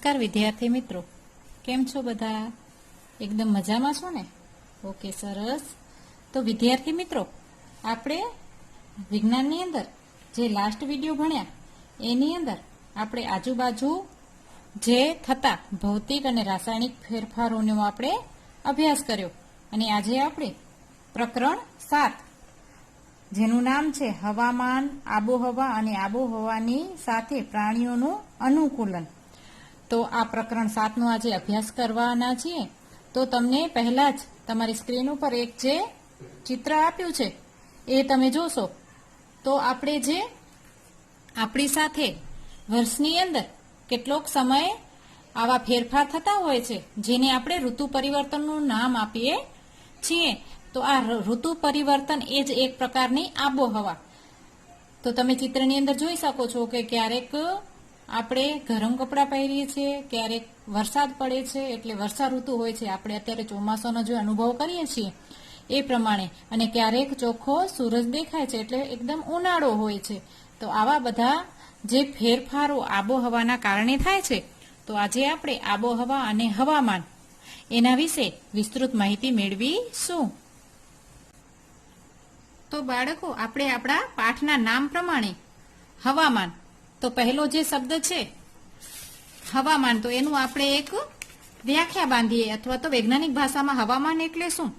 નમસ્કાર વિદ્યાર્થી મિત્રો, કેમ છો બધા? એકદમ મજામાં છો ને? ઓકે, સરસ. તો વિદ્યાર્થી મિત્રો, આપણે વિજ્ઞાનની અંદર જે લાસ્ટ વિડીયો ભણ્યા એની અંદર આપણે આજુબાજુ જે થતા ભૌતિક અને રાસાયણિક ફેરફારોનો આપણે અભ્યાસ કર્યો અને આજે આપણે પ્રકરણ 7 જેનું નામ છે હવામાન, આબોહવા અને આબોહવાની સાથે પ્રાણીઓનું અનુકૂલન. તો આ પ્રકરણ 7 નો આજે અભ્યાસ કરવાના છીએ. તો તમને પહેલા જ તમારી સ્ક્રીન ઉપર એક જે ચિત્ર આપ્યું છે એ તમે જોશો. તો આપણે જે આપણી સાથે વર્ષની અંદર કેટલોક સમય આવા ફેરફાર થતા હોય છે જેને આપણે ઋતુ પરિવર્તનનું નામ આપીએ છીએ. તો આ ઋતુ પરિવર્તન એ જ એક પ્રકારની આબોહવા. તો તમે ચિત્રની અંદર જોઈ શકો છો કે ક્યારેક આપણે ગરમ કપડાં પહેરીએ છીએ, ક્યારેક વરસાદ પડે છે એટલે વર્ષા ઋતુ હોય છે. આપણે અત્યારે ચોમાસાનો જે અનુભવ કરીએ છીએ એ પ્રમાણે, અને ક્યારેક ચોખ્ખો સૂરજ દેખાય છે એટલે એકદમ ઉનાળો હોય છે. તો આવા બધા જે ફેરફારો આબોહવાના કારણે થાય છે. તો આજે આપણે આબોહવા અને હવામાન એના વિશે વિસ્તૃત માહિતી મેળવીશું. તો બાળકો, આપણે આપણા પાઠના નામ પ્રમાણે હવામાન, તો પહેલો જે શબ્દ છે હવામાન, તો એનું આપણે એક વ્યાખ્યા બાંધીએ, અથવા તો વૈજ્ઞાનિક ભાષામાં હવામાન એટલે શું?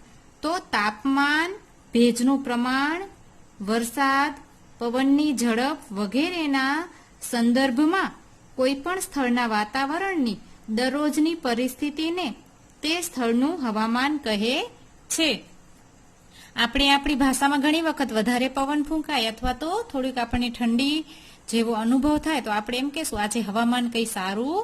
તો તાપમાન, ભેજનું પ્રમાણ, વરસાદ, પવનની ઝડપ વગેરેના સંદર્ભમાં કોઈ પણ સ્થળના વાતાવરણની દરરોજની પરિસ્થિતિને તે સ્થળનું હવામાન કહે છે. આપણે આપણી ભાષામાં ઘણી વખત વધારે પવન ફૂંકાય અથવા તો થોડીક આપણને ઠંડી જેવો અનુભવ થાય તો આપણે એમ કહેશું આજે હવામાન કંઈ સારું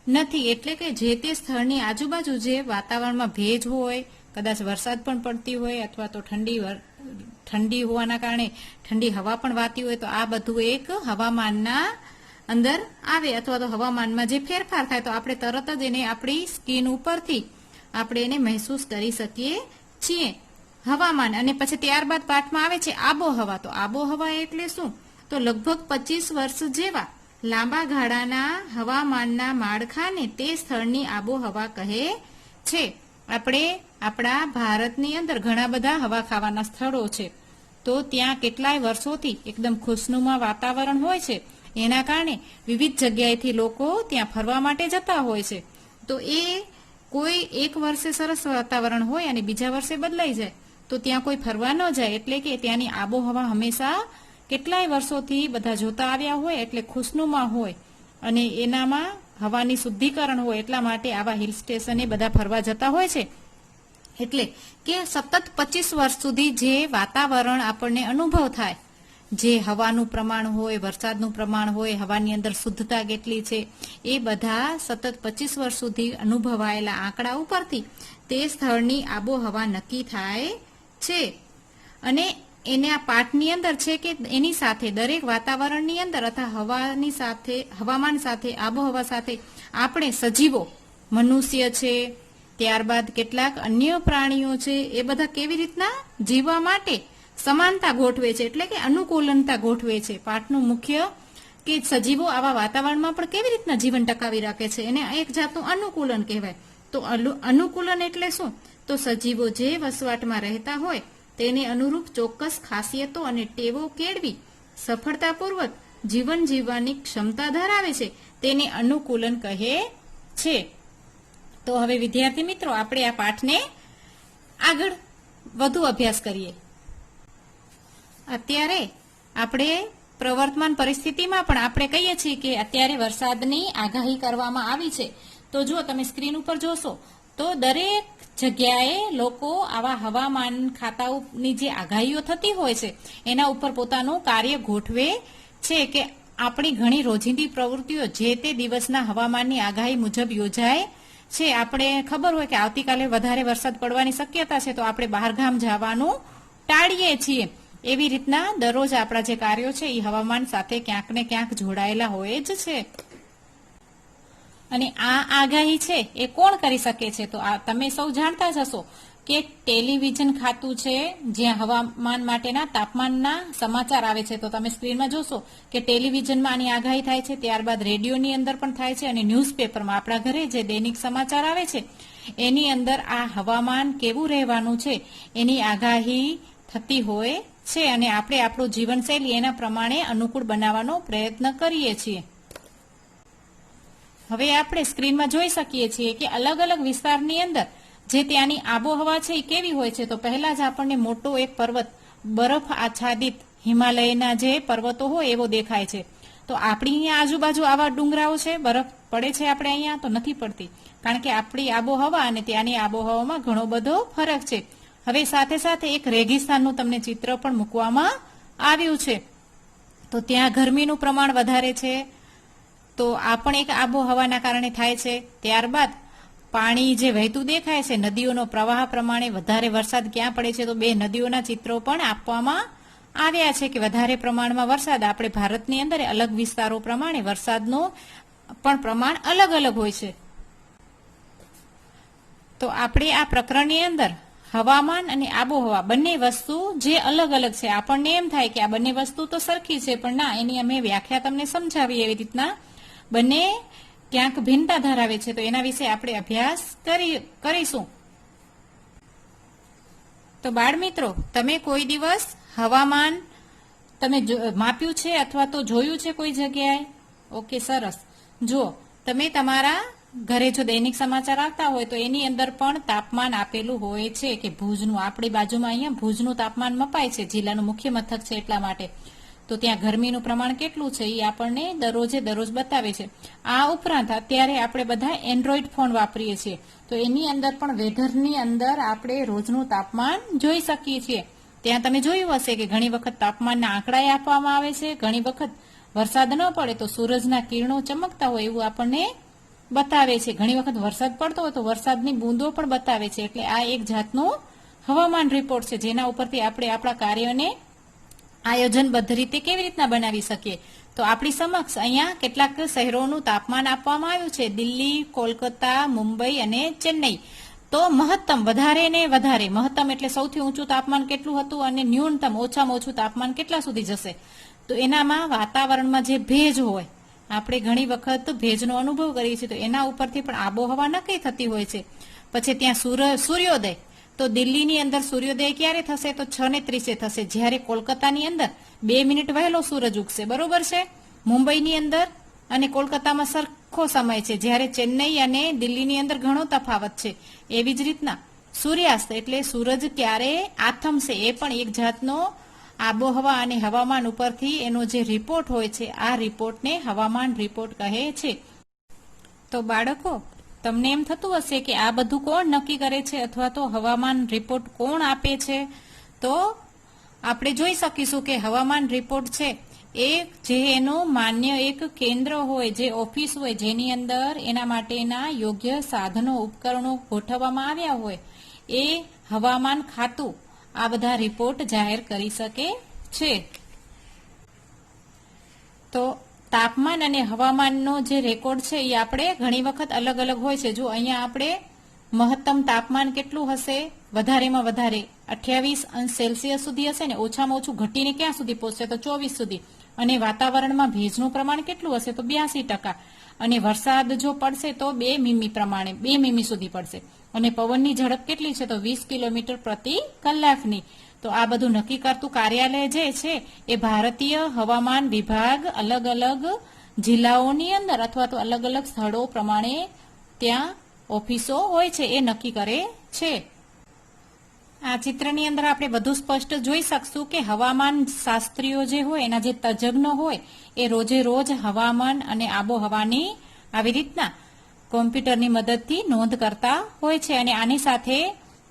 નથી. એટલે કે જે તે સ્થળની આજુબાજુ જે વાતાવરણમાં ભેજ હોય, કદાચ વરસાદ પણ પડતી હોય અથવા તો ઠંડી હોવાના કારણે ઠંડી હવા પણ વાતી હોય, તો આ બધું એક હવામાનના અંદર આવે, અથવા તો હવામાનમાં જે ફેરફાર થાય તો આપણે તરત જ એને આપણી સ્કિન ઉપરથી આપણે એને મહેસૂસ કરી શકીએ છીએ. હવામાન. અને પછી ત્યારબાદ પાઠમાં આવે છે આબોહવા. તો આબોહવા એટલે શું? તો લગભગ 25 વર્ષ જેવા લાંબા ગાળાના હવામાનના માળખાને તે સ્થળની આબોહવા કહે છે. આપણે આપણા ભારતની અંદર ઘણા બધા હવા ખાવાના સ્થળો છે. તો ત્યાં કેટલાય વર્ષોથી એકદમ ખુશનુમા વાતાવરણ હોય છે. એના કારણે વિવિધ જગ્યાએથી લોકો ત્યાં ફરવા માટે જતા હોય છે. તો એ કોઈ એક વર્ષે સરસ વાતાવરણ હોય અને બીજા વર્ષે બદલાઈ જાય તો ત્યાં કોઈ ફરવા ન જાય. એટલે કે ત્યાંની આબોહવા હંમેશા કેટલાય વર્ષોથી બધા જોતા આવ્યા હોય એટલે ખુશનુમા હોય અને એનામાં હવાની શુદ્ધિકરણ હોય. એટલા માટે આવા હિલ સ્ટેશને બધા ફરવા જતા હોય છે. એટલે કે સતત 25 વર્ષ સુધી જે વાતાવરણ આપણને અનુભવ થાય, જે હવાનું પ્રમાણ હોય, વરસાદનું પ્રમાણ હોય, હવાની અંદર શુદ્ધતા કેટલી છે, એ બધા સતત 25 વર્ષ સુધી અનુભવાયેલા આંકડા ઉપરથી તે સ્થળની આબોહવા નક્કી થાય છે. અને એને આ પાઠની અંદર છે કે એની સાથે દરેક વાતાવરણની અંદર અથવા હવાની સાથે, હવામાન સાથે, આબોહવા સાથે આપણે સજીવો, મનુષ્ય છે, ત્યારબાદ કેટલાક અન્ય પ્રાણીઓ છે, એ બધા કેવી રીતના જીવવા માટે સમાનતા ગોઠવે છે, એટલે કે અનુકૂલનતા ગોઠવે છે. પાઠનું મુખ્ય કે સજીવો આવા વાતાવરણમાં પણ કેવી રીતના જીવન ટકાવી રાખે છે, એને એક જાતનું અનુકૂલન કહેવાય. તો અનુકૂલન એટલે શું? તો સજીવો જે વસવાટમાં રહેતા હોય તેને અનુરૂપ ચોક્કસ ખાસિયતો અને ટેવો કેળવી સફળતાપૂર્વક જીવન જીવવાની ક્ષમતા ધરાવે છે તેને અનુકૂલન કહે છે. તો હવે વિદ્યાર્થી મિત્રો, આપણે આ પાઠને આગળ વધુ અભ્યાસ કરીએ. અત્યારે આપણે પ્રવર્તમાન પરિસ્થિતિમાં પણ આપણે કહીએ છીએ કે અત્યારે વરસાદની આગાહી કરવામાં આવી છે. તો જો તમે સ્ક્રીન ઉપર જોશો તો દરેક જગ્યાએ લોકો આવા હવામાન ખાતાઓની જે આગાહીઓ થતી હોય છે એના ઉપર પોતાનું કાર્ય ગોઠવે છે કે આપણી ઘણી રોજિંદી પ્રવૃત્તિઓ જે તે દિવસના હવામાનની આગાહી મુજબ યોજાય છે. આપણે ખબર હોય કે આવતીકાલે વધારે વરસાદ પડવાની શક્યતા છે તો આપણે બહારગામ જવાનું ટાળીએ છીએ. એવી રીતના દરરોજ આપણા જે કાર્યો છે એ હવામાન સાથે ક્યાંક ને ક્યાંક જોડાયેલા હોય જ છે. અને આ આગાહી છે એ કોણ કરી શકે છે? તો આ તમે સૌ જાણતા જ હશો કે ટેલિવિઝન ખાતું છે જ્યાં હવામાન માટેના તાપમાનના સમાચાર આવે છે. તો તમે સ્ક્રીનમાં જોશો કે ટેલિવિઝનમાં આની આગાહી થાય છે, ત્યારબાદ રેડિયોની અંદર પણ થાય છે અને ન્યૂઝપેપરમાં આપણા ઘરે જે દૈનિક સમાચાર આવે છે એની અંદર આ હવામાન કેવું રહેવાનું છે એની આગાહી થતી હોય છે અને આપણે આપણું જીવનશૈલી એના પ્રમાણે અનુકૂળ બનાવવાનો પ્રયત્ન કરીએ છીએ. હવે આપણે સ્ક્રીનમાં જોઈ શકીએ છીએ કે અલગ અલગ વિસ્તારની અંદર જે ત્યાંની આબોહવા છે એ કેવી હોય છે. તો પહેલા જ આપણને મોટો એક પર્વત બરફ આચ્છાદિત હિમાલયના જે પર્વતો હોય એવો દેખાય છે. તો આપણી અહીંયા આજુબાજુ આવા ડુંગરાઓ છે, બરફ પડે છે આપણે અહીંયા? તો નથી પડતી, કારણ કે આપણી આબોહવા અને ત્યાંની આબોહવામાં ઘણો બધો ફરક છે. હવે સાથે સાથે એક રેગિસ્તાનનું તમને ચિત્ર પણ મૂકવામાં આવ્યું છે. તો ત્યાં ગરમીનું પ્રમાણ વધારે છે, તો આ પણ એક આબોહવાના કારણે થાય છે. ત્યારબાદ પાણી જે વહેતું દેખાય છે, નદીઓનો પ્રવાહ પ્રમાણે વધારે વરસાદ ક્યાં પડે છે, તો બે નદીઓના ચિત્રો પણ આપવામાં આવ્યા છે કે વધારે પ્રમાણમાં વરસાદ આપણે ભારતની અંદર અલગ વિસ્તારો પ્રમાણે વરસાદનું પણ પ્રમાણ અલગ અલગ હોય છે. તો આપણે આ પ્રકરણની અંદર હવામાન અને આબોહવા બંને વસ્તુ જે અલગ અલગ છે, આપણને એમ થાય કે આ બંને વસ્તુ તો સરખી છે, પણ ના, એની અમે વ્યાખ્યા તમને સમજાવી એવી રીતના બંને ક્યાંક ભિન્નતા ધરાવે છે. તો એના વિશે આપણે અભ્યાસ કરીશું. તો બાળ મિત્રો, તમે કોઈ દિવસ હવામાન તમે માપ્યું છે અથવા તો જોયું છે કોઈ જગ્યાએ? ઓકે, સરસ. જો તમે તમારા ઘરે જો દૈનિક સમાચાર આવતા હોય તો એની અંદર પણ તાપમાન આપેલું હોય છે કે ભુજનું, આપણી બાજુમાં અહીંયા ભુજનું તાપમાન મપાય છે, જિલ્લાનું મુખ્ય મથક છે એટલા માટે. તો ત્યાં ગરમીનું પ્રમાણ કેટલું છે એ આપણને દરરોજ બતાવે છે. આ ઉપરાંત અત્યારે આપણે બધા એન્ડ્રોઈડ ફોન વાપરીએ છીએ, તો એની અંદર પણ વેધરની અંદર આપણે રોજનું તાપમાન જોઈ શકીએ છીએ. ત્યાં તમે જોયું હશે કે ઘણી વખત તાપમાનના આંકડા આપવામાં આવે છે, ઘણી વખત વરસાદ ન પડે તો સૂરજના કિરણો ચમકતા હોય એવું આપણને બતાવે છે, ઘણી વખત વરસાદ પડતો હોય તો વરસાદની બૂંદો પણ બતાવે છે. એટલે આ એક જાતનું હવામાન રિપોર્ટ છે જેના ઉપરથી આપણે આપણા કાર્યોને આયોજનબદ્ધ રીતે કેવી રીતના બનાવી શકીએ. તો આપણી સમક્ષ અહીંયા કેટલાક શહેરોનું તાપમાન આપવામાં આવ્યું છે: દિલ્હી, કોલકાતા, મુંબઈ અને ચેન્નઈ. તો મહત્તમ વધારે ને વધારે, મહત્તમ એટલે સૌથી ઊંચું તાપમાન કેટલું હતું અને ન્યૂનતમ ઓછામાં ઓછું તાપમાન કેટલા સુધી જશે. તો એનામાં વાતાવરણમાં જે ભેજ હોય, આપણે ઘણી વખત ભેજનો અનુભવ કરીએ છીએ, તો એના ઉપરથી પણ આબોહવા નક્કી થતી હોય છે. પછી ત્યાં સૂર્યોદય, તો દિલ્હીની અંદર સૂર્યોદય ક્યારે થશે? તો 6:30 થશે, જ્યારે કોલકાતાની અંદર 2 મિનિટ વહેલો સૂરજ ઉગશે, બરોબર છે. મુંબઈની અંદર અને કોલકાતામાં સરખો સમય છે, જ્યારે ચેન્નઈ અને દિલ્હીની અંદર ઘણો તફાવત છે. એવી જ રીતના સૂર્યાસ્ત એટલે સૂરજ ક્યારે આથમશે એ પણ એક જાતનો આબોહવા અને હવામાન ઉપરથી એનો જે રિપોર્ટ હોય છે, આ રિપોર્ટને હવામાન રિપોર્ટ કહે છે. તો બાળકો, તમને એમ થતું હશે કે આ બધું કોણ નક્કી કરે છે અથવા તો હવામાન રિપોર્ટ કોણ આપે છે? તો આપણે જોઈ શકીશું કે હવામાન રિપોર્ટ છે એ જે એનું માન્ય એક કેન્દ્ર હોય, જે ઓફિસ હોય, જેની અંદર એના માટેના યોગ્ય સાધનો ઉપકરણો ગોઠવવામાં આવ્યા હોય, એ હવામાન ખાતું આ બધા રિપોર્ટ જાહેર કરી શકે છે. તો તાપમાન અને હવામાનનો જે રેકોર્ડ છે એ આપણે ઘણી વખત અલગ અલગ હોય છે. જો અહીંયા આપણે મહત્તમ તાપમાન કેટલું હશે? વધારેમાં વધારે 28°C સુધી હશે ને, ઓછામાં ઓછું ઘટીને ક્યાં સુધી પહોંચશે? તો 24 સુધી. અને વાતાવરણમાં ભેજનું પ્રમાણ કેટલું હશે? તો 82%. અને વરસાદ જો પડશે તો 2 મીમી પ્રમાણે 2 મીમી સુધી પડશે. અને પવનની ઝડપ કેટલી છે? તો 20 કિલોમીટર પ્રતિ કલાકની. તો આ બધું નક્કી કરતું કાર્યાલય જે છે એ ભારતીય હવામાન વિભાગ અલગ અલગ જિલ્લાઓની અંદર અથવા તો અલગ અલગ સ્થળો પ્રમાણે ત્યાં ઓફિસો હોય છે એ નક્કી કરે છે. આ ચિત્રની અંદર આપણે બધું સ્પષ્ટ જોઈ શકશું કે હવામાન શાસ્ત્રીઓ જે હોય, એના જે તજજ્ઞો હોય, એ રોજે રોજ હવામાન અને આબોહવાની આવી રીતના કોમ્પ્યુટરની મદદથી નોંધ કરતા હોય છે અને આની સાથે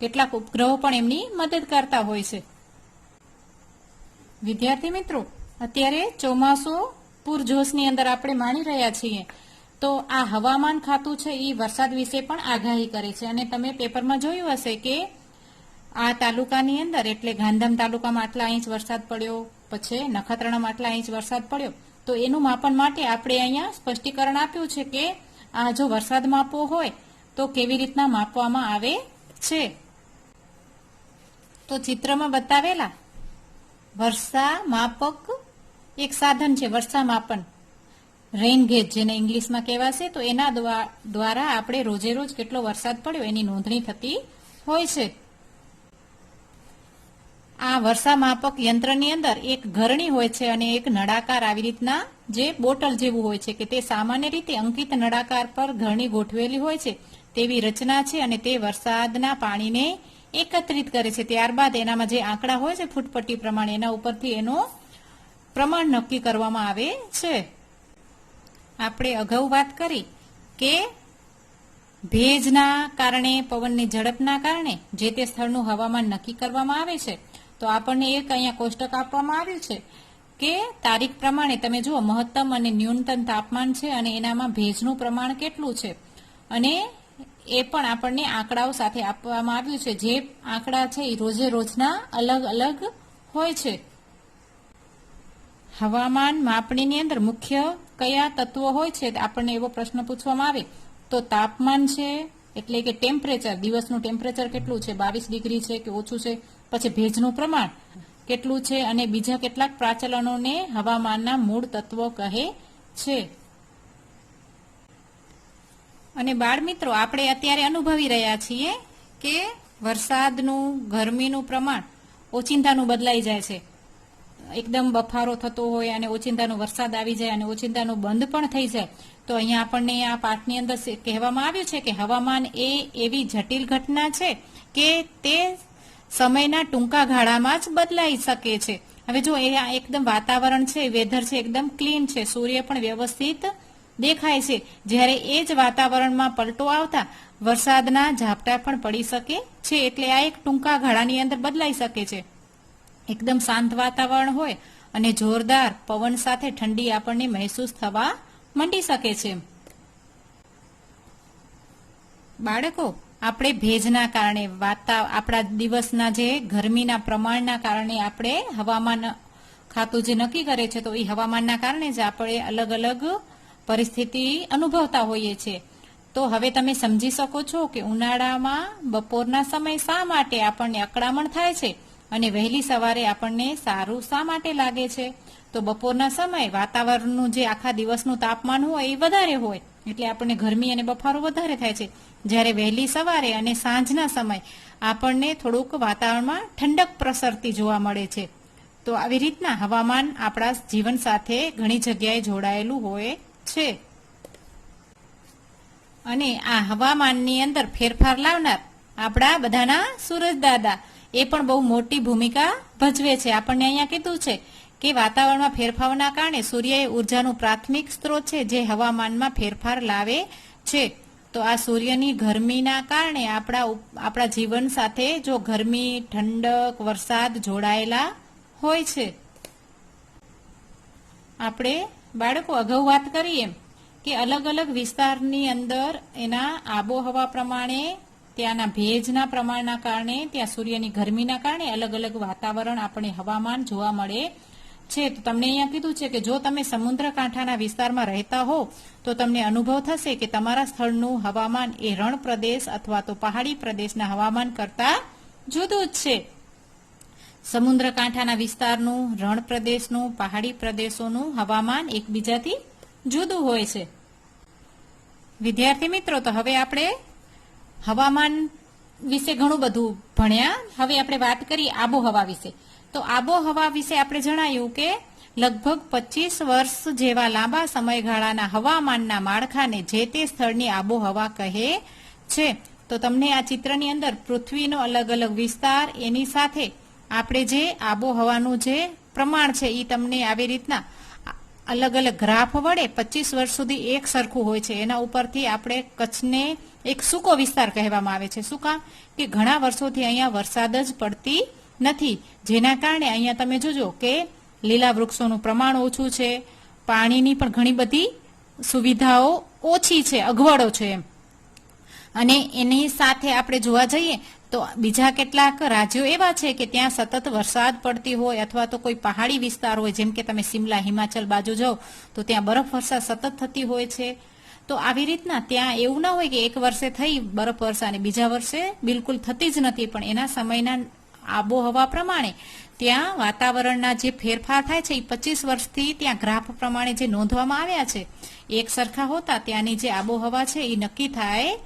કેટલાક ઉપગ્રહો પણ એમની મદદ કરતા હોય છે. વિદ્યાર્થી મિત્રો, અત્યારે ચોમાસું પૂરજોશની અંદર આપણે માણી રહ્યા છીએ. તો આ હવામાન ખાતું છે એ વરસાદ વિશે પણ આગાહી કરે છે. અને તમે પેપરમાં જોયું હશે કે આ તાલુકાની અંદર એટલે ગાંધીધામ તાલુકામાં આટલા ઇંચ વરસાદ પડ્યો, પછી નખત્રાણામાં આટલા ઇંચ વરસાદ પડ્યો. તો એનું માપન માટે આપણે અહીંયા સ્પષ્ટીકરણ આપ્યું છે કે આ જો વરસાદ માપવો હોય તો કેવી રીતના માપવામાં આવે છે. તો ચિત્રમાં બતાવેલા વર્ષા માપક એક સાધન છે, વર્ષા માપન, રેઇન ગેજ જેને ઇંગ્લિશમાં કહેવાશે. તો એના દ્વારા આપણે રોજે રોજ કેટલો વરસાદ પડ્યો એની નોંધણી થતી હોય છે. આ વર્ષા માપક યંત્રની અંદર એક ઘરણી હોય છે અને એક નળાકાર આવી રીતના જે બોટલ જેવું હોય છે કે તે સામાન્ય રીતે અંકિત નળાકાર પર ઘરણી ગોઠવેલી હોય છે તેવી રચના છે અને તે વરસાદના પાણીને એકત્રિત કરે છે. ત્યારબાદ એનામાં જે આંકડા હોય છે ફૂટપટ્ટી પ્રમાણે એના ઉપરથી એનો પ્રમાણ નક્કી કરવામાં આવે છે. આપણે અગાઉ વાત કરી કે ભેજના કારણે, પવનની ઝડપના કારણે જે તે સ્થળનું હવામાન નક્કી કરવામાં આવે છે. તો આપણને એક અહીંયા કોષ્ટક આપવામાં આવ્યું છે કે તારીખ પ્રમાણે તમે જુઓ મહત્તમ અને ન્યૂનતમ તાપમાન છે અને એનામાં ભેજનું પ્રમાણ કેટલું છે અને એ પણ આપણને આંકડાઓ સાથે આપવામાં આવ્યું છે. જે આંકડા છે એ રોજે રોજના અલગ અલગ હોય છે. હવામાન માપણીની અંદર મુખ્ય કયા તત્વો હોય છે આપણને એવો પ્રશ્ન પૂછવામાં આવે તો તાપમાન છે, એટલે કે ટેમ્પરેચર, દિવસનું ટેમ્પરેચર કેટલું છે, 22 ડિગ્રી છે કે ઓછું છે, પછી ભેજનું પ્રમાણ કેટલું છે અને બીજા કેટલાક પ્રાચલનોને હવામાનના મૂળ તત્વો કહે છે. અને બાળ મિત્રો, આપણે અત્યારે અનુભવી રહ્યા છીએ કે વરસાદનું, ગરમીનું પ્રમાણ ઓચિંતાનું બદલાઈ જાય છે. એકદમ બફારો થતો હોય અને ઓચિંતાનો વરસાદ આવી જાય અને ઓચિંતાનું બંધ પણ થઈ જાય. તો અહીંયા આપણને આ પાઠની અંદર કહેવામાં આવ્યું છે કે હવામાન એ એવી જટિલ ઘટના છે કે તે સમયના ટૂંકા ગાળામાં જ બદલાઈ શકે છે. હવે જો એ એકદમ વાતાવરણ છે, વેધર છે, એકદમ ક્લીન છે, સૂર્ય પણ વ્યવસ્થિત દેખાય છે, જ્યારે એ જ વાતાવરણમાં પલટો આવતા વરસાદના ઝાપટા પણ પડી શકે છે. એટલે આ એક ટૂંકા ગાળાની અંદર બદલાઈ શકે છે. એકદમ શાંત વાતાવરણ હોય અને જોરદાર પવન સાથે ઠંડી આપણને મહેસૂસ થવા માંડી શકે છે. બાળકો, આપણે ભેજના કારણે, આપણા દિવસના જે ગરમીના પ્રમાણના કારણે આપણે હવામાન ખાતું જે નક્કી કરે છે તો એ હવામાનના કારણે જ આપણે અલગ અલગ પરિસ્થિતિ અનુભવતા હોઈએ છીએ. તો હવે તમે સમજી શકો છો કે ઉનાળામાં બપોરના સમય શા માટે આપણને અકળામણ થાય છે અને વહેલી સવારે આપણને સારું શા માટે લાગે છે. તો બપોરના સમયે વાતાવરણનું જે આખા દિવસનું તાપમાન હોય એ વધારે હોય એટલે આપણને ગરમી અને બફારો વધારે થાય છે, જ્યારે વહેલી સવારે અને સાંજના સમય આપણને થોડુંક વાતાવરણમાં ઠંડક પ્રસરતી જોવા મળે છે. તો આવી રીતના હવામાન આપણા જીવન સાથે ઘણી જગ્યાએ જોડાયેલું હોય છે. અને આ હવામાનની અંદર ફેરફાર લાવનાર આપણા બધાના સૂરજ દાદા એ પણ બહુ મોટી ભૂમિકા ભજવે છે. આપણને અહીંયા કીધું છે કે વાતાવરણમાં ફેરફારના કારણે સૂર્ય એ ઉર્જાનું પ્રાથમિક સ્ત્રોત છે જે હવામાનમાં ફેરફાર લાવે છે. તો આ સૂર્યની ગરમીના કારણે આપણા જીવન સાથે જો ગરમી, ઠંડક, વરસાદ જોડાયેલા હોય છે. આપણે બાળકો અગાઉ વાત કરીએ કે અલગ અલગ વિસ્તારની અંદર એના આબોહવા પ્રમાણે, ત્યાંના ભેજના પ્રમાણના કારણે, ત્યાં સૂર્યની ગરમીના કારણે અલગ અલગ વાતાવરણ આપણે હવામાન જોવા મળે છે. તો તમને અહીંયા કીધું છે કે જો તમે સમુદ્ર કાંઠાના વિસ્તારમાં રહેતા હો તો તમને અનુભવ થશે કે તમારા સ્થળનું હવામાન એ રણ પ્રદેશ અથવા તો પહાડી પ્રદેશના હવામાન કરતા જુદું જ છે. સમુદ્ર કાંઠાના વિસ્તારનું, રણ પ્રદેશનું, પહાડી પ્રદેશોનું હવામાન એકબીજાથી જુદું હોય છે. વિદ્યાર્થી મિત્રો, તો હવે આપણે હવામાન વિશે ઘણું બધું ભણ્યા. હવે આપણે વાત કરીએ આબોહવા વિશે. તો આબોહવા વિશે આપણે જણાયું કે લગભગ 25 વર્ષ જેવા લાંબા સમયગાળાના હવામાનના માળખાને જે તે સ્થળની આબોહવા કહે છે. તો તમને આ ચિત્રની અંદર પૃથ્વીનો અલગ અલગ વિસ્તાર, એની સાથે આપણે જે આબોહવાનું જે પ્રમાણ છે એ તમને આવી રીતના અલગ અલગ ગ્રાફ વડે 25 વર્ષ સુધી એક સરખું હોય છે. એના ઉપરથી આપણે કચ્છને એક સૂકો વિસ્તાર કહેવામાં આવે છે. શું કામ? કે ઘણા વર્ષોથી અહીંયા વરસાદ જ પડતી નથી, જેના કારણે અહીંયા તમે જોજો કે લીલા વૃક્ષોનું પ્રમાણ ઓછું છે, પાણીની પણ ઘણી બધી સુવિધાઓ ઓછી છે, અગવડો છે એમ. અને એની સાથે આપણે જોવા જઈએ તો બીજા કેટલાક રાજ્યો એવા છે કે ત્યાં સતત વરસાદ પડતી હોય અથવા તો કોઈ પહાડી વિસ્તાર હોય, જેમ કે તમે સિમલા, હિમાચલ બાજુ જાઓ તો ત્યાં બરફવર્ષા સતત થતી હોય છે. તો આવી રીતના ત્યાં એવું ના હોય કે એક વર્ષે થઈ બરફવર્ષા અને બીજા વર્ષે બિલકુલ થતી જ નથી, પણ એના સમયના આબોહવા પ્રમાણે ત્યાં વાતાવરણના જે ફેરફાર થાય છે એ 25 વર્ષથી ત્યાં ગ્રાફ પ્રમાણે જે નોંધવામાં આવ્યા છે એક સરખા હોતા ત્યાંની જે આબોહવા છે એ નક્કી થાય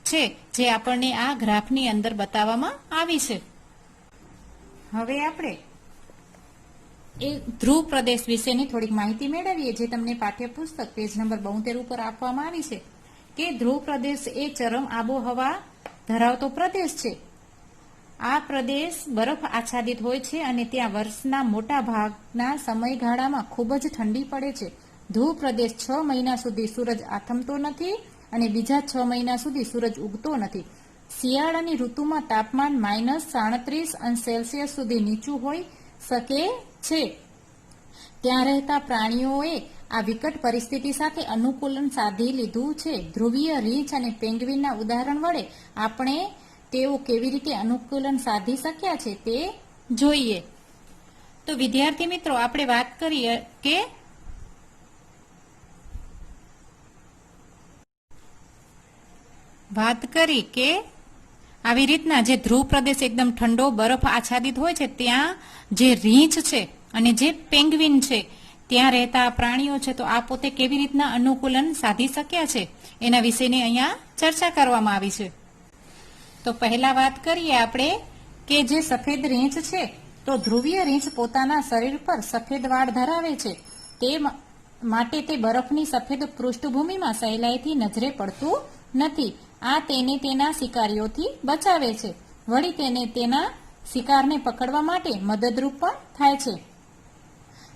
છે, જે આપણને આ ગ્રાફની અંદર બતાવવામાં આવી છે. હવે આપણે એ ધ્રુવ પ્રદેશ વિશેની થોડીક માહિતી મેળવીએ, જે તમને પાઠ્યપુસ્તક પેજ નંબર 72 ઉપર આપવામાં આવી છે કે ધ્રુવ પ્રદેશ એ ચરમ આબોહવા ધરાવતો પ્રદેશ છે. આ પ્રદેશ બરફ આચ્છાદિત હોય છે અને ત્યાં વર્ષના મોટા ભાગના સમયગાળામાં ખૂબ જ ઠંડી પડે છે. ધ્રુવ પ્રદેશ 6 મહિના સુધી સૂરજ આથમતો નથી અને બીજા 6 મહિના સુધી સૂરજ ઉગતો નથી. શિયાળાની ઋતુમાં તાપમાન -37°C સુધી નીચું હોઈ શકે છે. ત્યાં રહેતા પ્રાણીઓએ આ વિકટ પરિસ્થિતિ સાથે અનુકૂલન સાધી લીધું છે. ધ્રુવીય રીંછ અને પેંગ્વિનના ઉદાહરણ વડે આપણે તેઓ કેવી રીતે અનુકૂલન સાધી શક્યા છે તે જોઈએ. તો વિદ્યાર્થી મિત્રો, આપણે વાત કરીએ કે આવી રીતના જે ધ્રુવ પ્રદેશ એકદમ ઠંડો બરફ આચ્છાદિત હોય છે, ત્યાં જે રીંછ છે અને જે પેંગ્વિન છે ત્યાં રહેતા પ્રાણીઓ છે, તો આ પોતે કેવી રીતના અનુકૂલન સાધી શક્યા છે એના વિશેની અહીંયા ચર્ચા કરવામાં આવી છે. તો પહેલા વાત કરીએ આપણે કે જે સફેદ રીંછ છે, તો ધ્રુવીય રીંછ પોતાના શરીર પર સફેદ વાળ ધરાવે છે, તે માટે તે બરફની સફેદ પૃષ્ઠભૂમિમાં સહેલાઈથી નજરે પડતું નથી. આ તેને તેના શિકારીઓથી બચાવે છે. વળી તેને તેના શિકારને પકડવા માટે મદદરૂપ પણ થાય છે.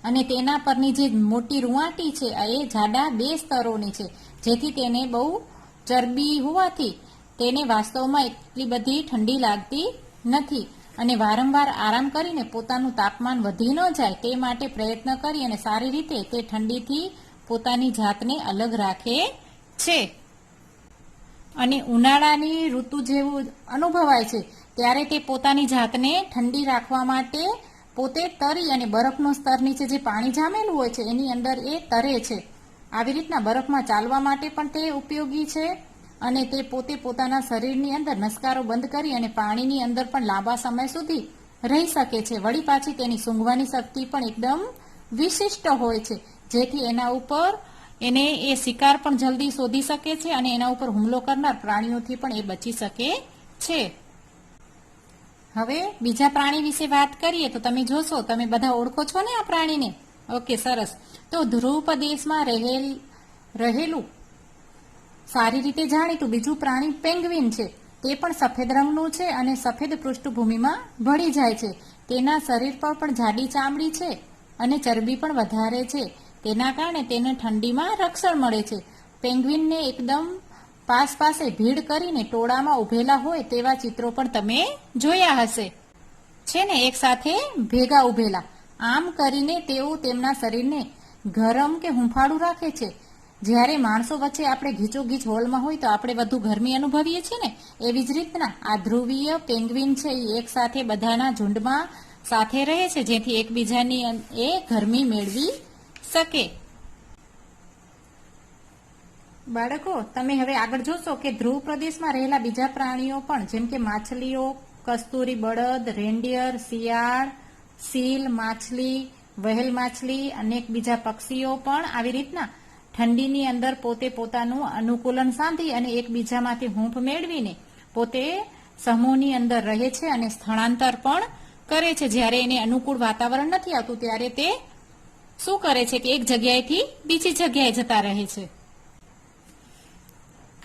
અને તેના પરની જે મોટી રૂંવાટી છે એ જાડા 2 સ્તરોની છે, જેથી તેને બહુ ચરબી હોવાથી તેને વાસ્તવમાં એટલી બધી ઠંડી લાગતી નથી અને વારંવાર આરામ કરીને પોતાનું તાપમાન વધી ન જાય તે માટે પ્રયત્ન કરી અને સારી રીતે તે ઠંડીથી પોતાની જાતને અલગ રાખે છે. અને ઉનાળાની ઋતુ જેવું અનુભવાય છે ત્યારે તે પોતાની જાતને ઠંડી રાખવા માટે પોતે તરી અને બરફનો સ્તર નીચે જે પાણી જામેલું હોય છે એની અંદર એ તરે છે. આવી રીતના બરફમાં ચાલવા માટે પણ તે ઉપયોગી છે અને તે પોતે પોતાના શરીરની અંદર નસકારો બંધ કરી અને પાણીની અંદર પણ લાંબા સમય સુધી રહી શકે છે. વળી પાછી તેની સૂંઘવાની શક્તિ પણ એકદમ વિશિષ્ટ હોય છે, જેથી એના ઉપર એને એ શિકાર પણ જલ્દી શોધી શકે છે અને એના ઉપર હુમલો કરનાર પ્રાણીઓથી પણ એ બચી શકે છે. હવે બીજા પ્રાણી વિશે વાત કરીએ તો તમે જોશો, તમે બધા ઓળખો છો ને આ પ્રાણીને? ઓકે, સરસ. તો ધ્રુવ પ્રદેશમાં રહેલું સારી રીતે જાણીતું બીજું પ્રાણી પેંગ્વિન છે. તે પણ સફેદ રંગનું છે અને સફેદ પૃષ્ઠભૂમિમાં ભળી જાય છે. તેના શરીર પર પણ જાડી ચામડી છે અને ચરબી પણ વધારે છે. તેના કારણે તેને ઠંડીમાં રક્ષણ મળે છે. પેંગ્વિનને એકદમ પાસે ભીડ કરીને ટોળામાં ઉભેલા હોય તેવા ચિત્રો પણ તમે જોયા હશે, છે ને, એક સાથે ભેગા ઉભેલા. આમ કરીને તેઓ તેમના શરીરને ગરમ કે હૂંફાળું રાખે છે. જ્યારે માણસો વચ્ચે આપણે ગીચોગીચ હોલમાં હોય તો આપણે વધુ ગરમી અનુભવીએ છીએ ને, એવી જ રીતના આ ધ્રુવીય પેંગ્વિન છે એ એક સાથે બધાના ઝુંડમાં સાથે રહે છે, જેથી એકબીજાની એ ગરમી મેળવી શકે. બાળકો, તમે હવે આગળ જોશો કે ધ્રુવ પ્રદેશમાં રહેલા બીજા પ્રાણીઓ પણ, જેમ કે માછલીઓ, કસ્તુરી બળદ, રેન્ડિયર, શિયાળ, સીલ માછલી, વહેલ માછલી, અનેક બીજા પક્ષીઓ પણ આવી રીતના ઠંડીની અંદર પોતે પોતાનું અનુકૂલન સાધી અને એકબીજામાંથી હૂંફ મેળવીને પોતે સમૂહની અંદર રહે છે અને સ્થળાંતર પણ કરે છે. જ્યારે એને અનુકૂળ વાતાવરણ નથી આવતું ત્યારે તે શું કરે છે કે એક જગ્યાએથી બીજી જગ્યાએ જતા રહે છે.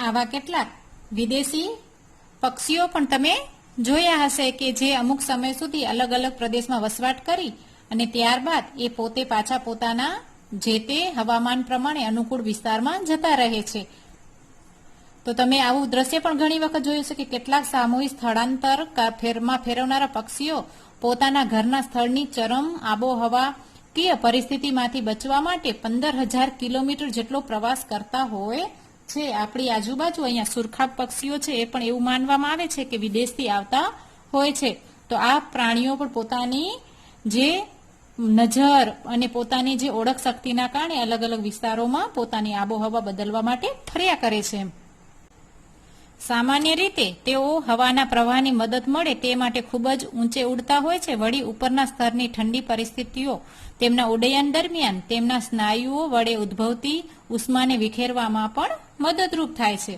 આવા કેટલાક વિદેશી પક્ષીઓ પણ તમે જોયા હશે કે જે અમુક સમય સુધી અલગ અલગ પ્રદેશમાં વસવાટ કરી અને ત્યારબાદ એ પોતે પાછા પોતાના જે તે હવામાન પ્રમાણે અનુકૂળ વિસ્તારમાં જતા રહે છે. તો તમે આવું દ્રશ્ય પણ ઘણી વખત જોયું છે કે કેટલાક સામૂહિક સ્થળાંતર ફેરવનારા પક્ષીઓ પોતાના ઘરના સ્થળની ચરમ આબોહવાકીય પરિસ્થિતિમાંથી બચવા માટે 15,000 કિલોમીટર જેટલો પ્રવાસ કરતા હોય છે. આપણી આજુબાજુ અહીંયા સુરખાબ પક્ષીઓ છે એ પણ એવું માનવામાં આવે છે કે વિદેશથી આવતા હોય છે. તો આ પ્રાણીઓ પણ પોતાની જે નજર અને પોતાની જે ઓળખ શક્તિના કારણે અલગ અલગ વિસ્તારોમાં પોતાની આબોહવા બદલવા માટે ફર્યા કરે છે. સામાન્ય રીતે તેઓ હવાના પ્રવાહની મદદ મળે તે માટે ખૂબ જ ઊંચે ઉડતા હોય છે. વળી ઉપરના સ્તરની ઠંડી પરિસ્થિતિઓ તેમના ઉડ્ડયન દરમિયાન તેમના સ્નાયુઓ વડે ઉદ્ભવતી ઉષ્માને વિખેરવામાં પણ મદદરૂપ થાય છે.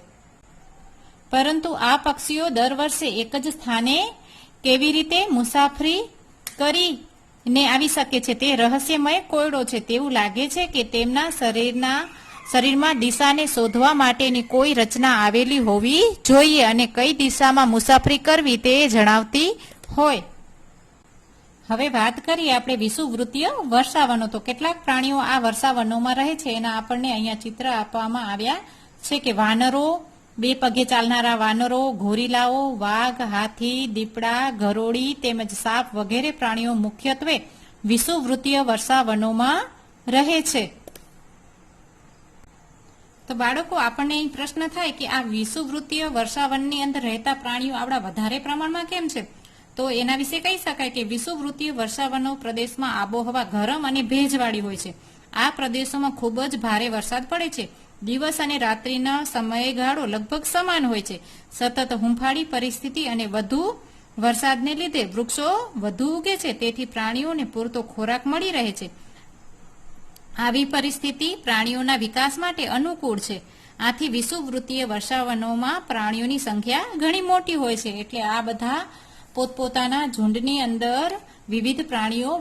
પરંતુ આ પક્ષીઓ દર વર્ષે એક જ સ્થાને કેવી રીતે મુસાફરી કરીને આવી શકે છે તે રહસ્યમય કોયડો છે. તેવું લાગે છે કે તેમના શરીરમાં દિશાને શોધવા માટેની કોઈ રચના આવેલી હોવી જોઈએ અને કઈ દિશામાં મુસાફરી કરવી તે જણાવતી હોય. હવે વાત કરીએ આપણે વિષુવવૃત્તીય વર્ષાવનો. તો કેટલાક પ્રાણીઓ આ વર્ષાવનોમાં રહે છે એના આપણને અહીંયા ચિત્ર આપવામાં આવ્યા છે કે વાનરો, બે પગે ચાલનારા વાનરો, ગોરીલાઓ, વાઘ, હાથી, દીપડા, ગરોળી તેમજ સાપ વગેરે પ્રાણીઓ મુખ્યત્વે વિષુવવૃત્તીય વર્ષાવનોમાં રહે છે. તો બાળકો, આપણને અહીં પ્રશ્ન થાય કે આ વિષુવવૃત્તીય વર્ષાવનની અંદર રહેતા પ્રાણીઓ આપણા વધારે પ્રમાણમાં કેમ છે? તો એના વિશે કહી શકાય કે વિષુવવૃત્તીય વર્ષાવનો પ્રદેશમાં આબોહવા ગરમ અને ભેજવાળી હોય છે. આ પ્રદેશોમાં ખૂબ જ ભારે વરસાદ પડે છે. દિવસ અને રાત્રિના સમયગાળો લગભગ સમાન હોય છે. સતત હુંફાળી પરિસ્થિતિ અને વધુ વરસાદને લીધે વૃક્ષો વધુ ઉગે છે, તેથી પ્રાણીઓને પૂરતો ખોરાક મળી રહે છે. આવી પરિસ્થિતિ પ્રાણીઓના વિકાસ માટે અનુકૂળ છે. આથી વિષુવવૃત્તીય વર્ષાવનોમાં પ્રાણીઓની સંખ્યા ઘણી મોટી હોય છે. એટલે આ બધા પોતપોતાના ઝુંડની અંદર વિવિધ પ્રાણીઓ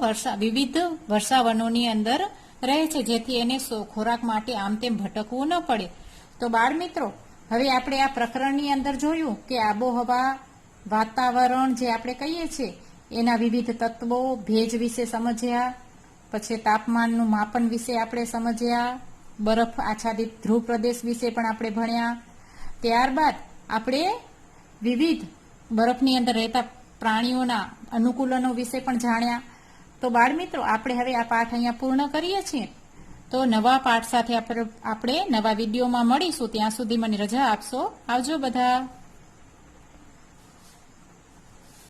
વિવિધ વર્ષાવનોની અંદર રહે છે, જેથી એને ખોરાક માટે આમ તેમ ભટકવું ન પડે. તો બાળ મિત્રો, હવે આપણે આ પ્રકરણની અંદર જોયું કે આબોહવા, વાતાવરણ જે આપણે કહીએ છીએ એના વિવિધ તત્વો, ભેજ વિશે સમજ્યા, પછી તાપમાનનું માપન વિશે આપણે સમજ્યા, બરફ આચ્છાદિત ધ્રુવ પ્રદેશ વિશે પણ આપણે ભણ્યા. ત્યારબાદ આપણે વિવિધ બરફની અંદર રહેતા પ્રાણીઓના અનુકૂલનો વિશે પણ જાણ્યા. તો બાળ મિત્રો, આપણે હવે આ પાઠ અહીંયા પૂર્ણ કરીએ છીએ. તો નવા પાઠ સાથે આપણે નવા વિડીયોમાં મળીશું. ત્યાં સુધી મને રજા આપશો. આવજો બધા.